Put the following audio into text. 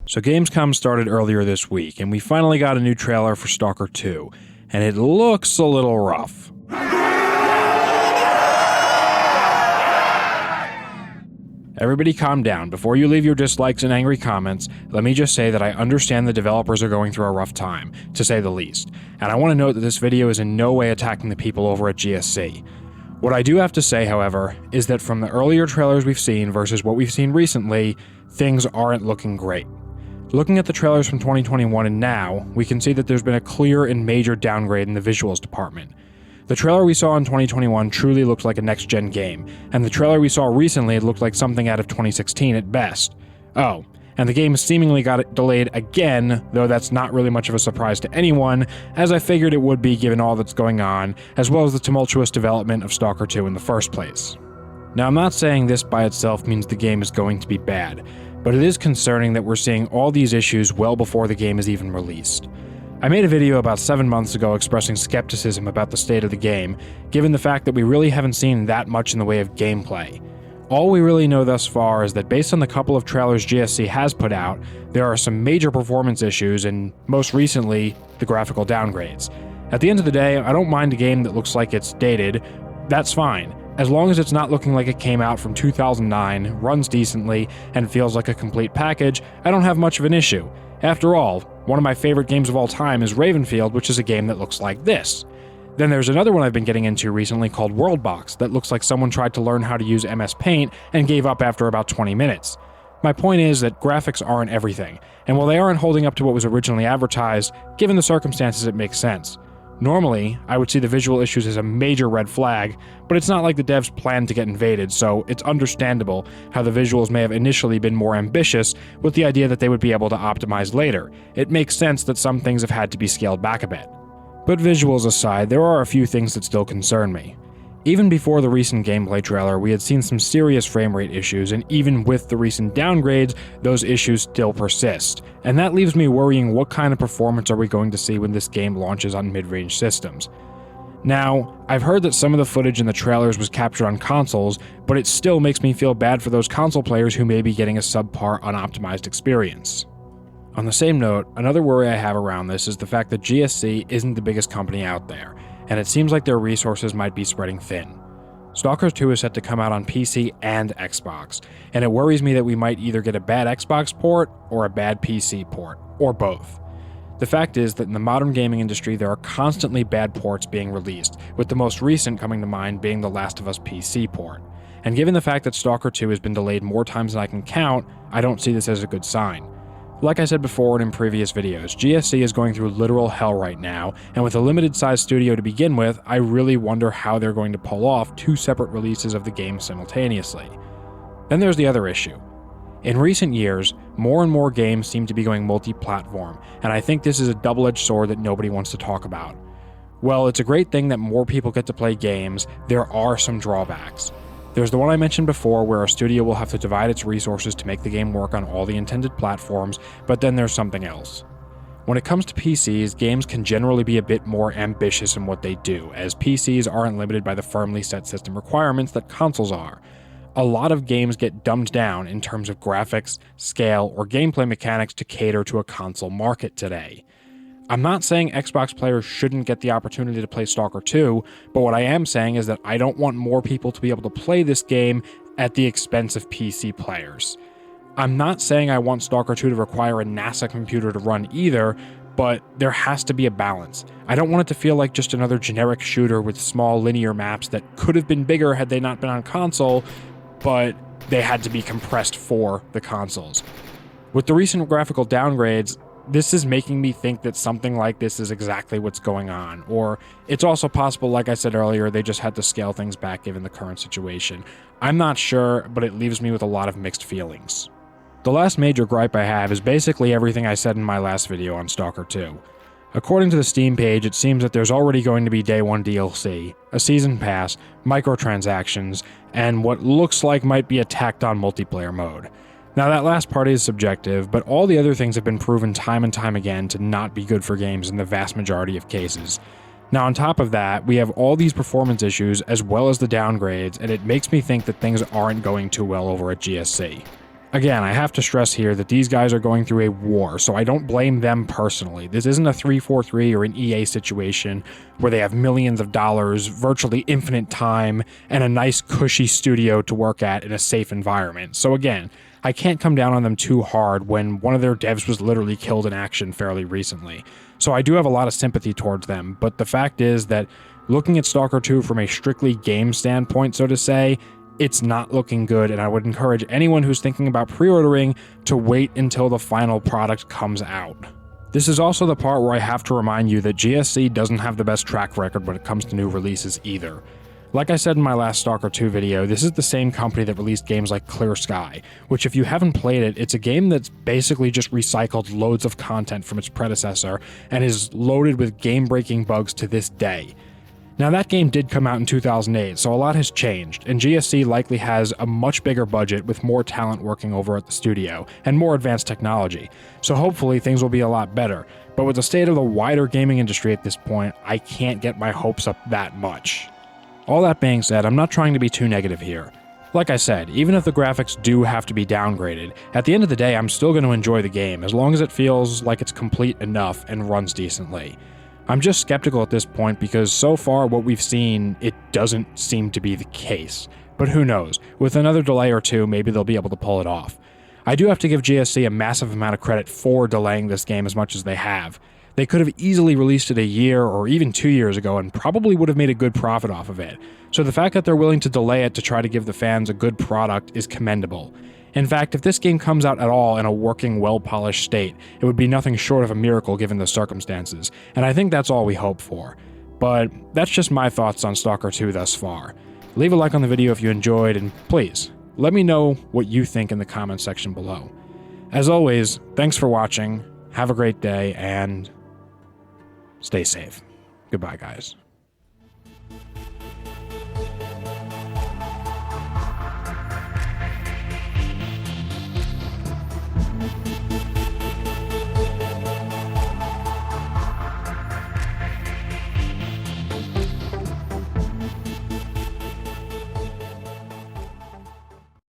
So Gamescom started earlier this week, and we finally got a new trailer for Stalker 2, and it looks a little rough. Everybody calm down. Before you leave your dislikes and angry comments, let me just say that I understand the developers are going through a rough time, to say the least, and I want to note that this video is in no way attacking the people over at GSC. What I do have to say, however, is that from the earlier trailers we've seen versus what we've seen recently, things aren't looking great. Looking at the trailers from 2021 and now, we can see that there's been a clear and major downgrade in the visuals department. The trailer we saw in 2021 truly looked like a next-gen game, and the trailer we saw recently looked like something out of 2016 at best. Oh, and the game seemingly got delayed again, though that's not really much of a surprise to anyone, as I figured it would be given all that's going on, as well as the tumultuous development of Stalker 2 in the first place. Now, I'm not saying this by itself means the game is going to be bad, but it is concerning that we're seeing all these issues well before the game is even released. I made a video about 7 months ago expressing skepticism about the state of the game, given the fact that we really haven't seen that much in the way of gameplay. All we really know thus far is that based on the couple of trailers GSC has put out, there are some major performance issues and, most recently, the graphical downgrades. At the end of the day, I don't mind a game that looks like it's dated. That's fine. As long as it's not looking like it came out from 2009, runs decently, and feels like a complete package, I don't have much of an issue. After all, one of my favorite games of all time is Ravenfield, which is a game that looks like this. Then there's another one I've been getting into recently called Worldbox that looks like someone tried to learn how to use MS Paint and gave up after about 20 minutes. My point is that graphics aren't everything, and while they aren't holding up to what was originally advertised, given the circumstances it makes sense. Normally, I would see the visual issues as a major red flag, but it's not like the devs planned to get invaded, so it's understandable how the visuals may have initially been more ambitious with the idea that they would be able to optimize later. It makes sense that some things have had to be scaled back a bit. But visuals aside, there are a few things that still concern me. Even before the recent gameplay trailer, we had seen some serious frame rate issues, and even with the recent downgrades, those issues still persist. And that leaves me worrying, what kind of performance are we going to see when this game launches on mid-range systems? Now, I've heard that some of the footage in the trailers was captured on consoles, but it still makes me feel bad for those console players who may be getting a subpar unoptimized experience. On the same note, another worry I have around this is the fact that GSC isn't the biggest company out there, and it seems like their resources might be spreading thin. Stalker 2 is set to come out on PC and Xbox, and it worries me that we might either get a bad Xbox port or a bad PC port, or both. The fact is that in the modern gaming industry there are constantly bad ports being released, with the most recent coming to mind being the Last of Us PC port. And given the fact that Stalker 2 has been delayed more times than I can count, I don't see this as a good sign. Like I said before and in previous videos, GSC is going through literal hell right now, and with a limited-sized studio to begin with, I really wonder how they're going to pull off two separate releases of the game simultaneously. Then there's the other issue. In recent years, more and more games seem to be going multi-platform, and I think this is a double-edged sword that nobody wants to talk about. While it's a great thing that more people get to play games, there are some drawbacks. There's the one I mentioned before where a studio will have to divide its resources to make the game work on all the intended platforms, but then there's something else. When it comes to PCs, games can generally be a bit more ambitious in what they do, as PCs aren't limited by the firmly set system requirements that consoles are. A lot of games get dumbed down in terms of graphics, scale, or gameplay mechanics to cater to a console market today. I'm not saying Xbox players shouldn't get the opportunity to play Stalker 2, but what I am saying is that I don't want more people to be able to play this game at the expense of PC players. I'm not saying I want Stalker 2 to require a NASA computer to run either, but there has to be a balance. I don't want it to feel like just another generic shooter with small linear maps that could have been bigger had they not been on console, but they had to be compressed for the consoles. With the recent graphical downgrades, this is making me think that something like this is exactly what's going on, or it's also possible, like I said earlier, they just had to scale things back given the current situation. I'm not sure, but it leaves me with a lot of mixed feelings. The last major gripe I have is basically everything I said in my last video on Stalker 2. According to the Steam page, it seems that there's already going to be Day 1 DLC, a season pass, microtransactions, and what looks like might be a tacked-on multiplayer mode. Now that last part is subjective, but all the other things have been proven time and time again to not be good for games in the vast majority of cases. Now on top of that, we have all these performance issues as well as the downgrades, and it makes me think that things aren't going too well over at GSC. Again, I have to stress here that these guys are going through a war, so I don't blame them personally. This isn't a 343 or an EA situation where they have millions of dollars, virtually infinite time, and a nice cushy studio to work at in a safe environment. So again, I can't come down on them too hard when one of their devs was literally killed in action fairly recently. So I do have a lot of sympathy towards them, but the fact is that looking at Stalker 2 from a strictly game standpoint, so to say, it's not looking good, and I would encourage anyone who's thinking about pre-ordering to wait until the final product comes out. This is also the part where I have to remind you that GSC doesn't have the best track record when it comes to new releases either. Like I said in my last Stalker 2 video, this is the same company that released games like Clear Sky, which if you haven't played it, it's a game that's basically just recycled loads of content from its predecessor and is loaded with game-breaking bugs to this day. Now that game did come out in 2008, so a lot has changed, and GSC likely has a much bigger budget with more talent working over at the studio, and more advanced technology, so hopefully things will be a lot better. But with the state of the wider gaming industry at this point, I can't get my hopes up that much. All that being said, I'm not trying to be too negative here. Like I said, even if the graphics do have to be downgraded, at the end of the day I'm still going to enjoy the game, as long as it feels like it's complete enough and runs decently. I'm just skeptical at this point because so far what we've seen, it doesn't seem to be the case. But who knows, with another delay or two, maybe they'll be able to pull it off. I do have to give GSC a massive amount of credit for delaying this game as much as they have. They could have easily released it a year or even 2 years ago and probably would have made a good profit off of it. So the fact that they're willing to delay it to try to give the fans a good product is commendable. In fact, if this game comes out at all in a working, well-polished state, it would be nothing short of a miracle given the circumstances, and I think that's all we hope for. But that's just my thoughts on Stalker 2 thus far. Leave a like on the video if you enjoyed, and please, let me know what you think in the comments section below. As always, thanks for watching, have a great day, and stay safe. Goodbye, guys.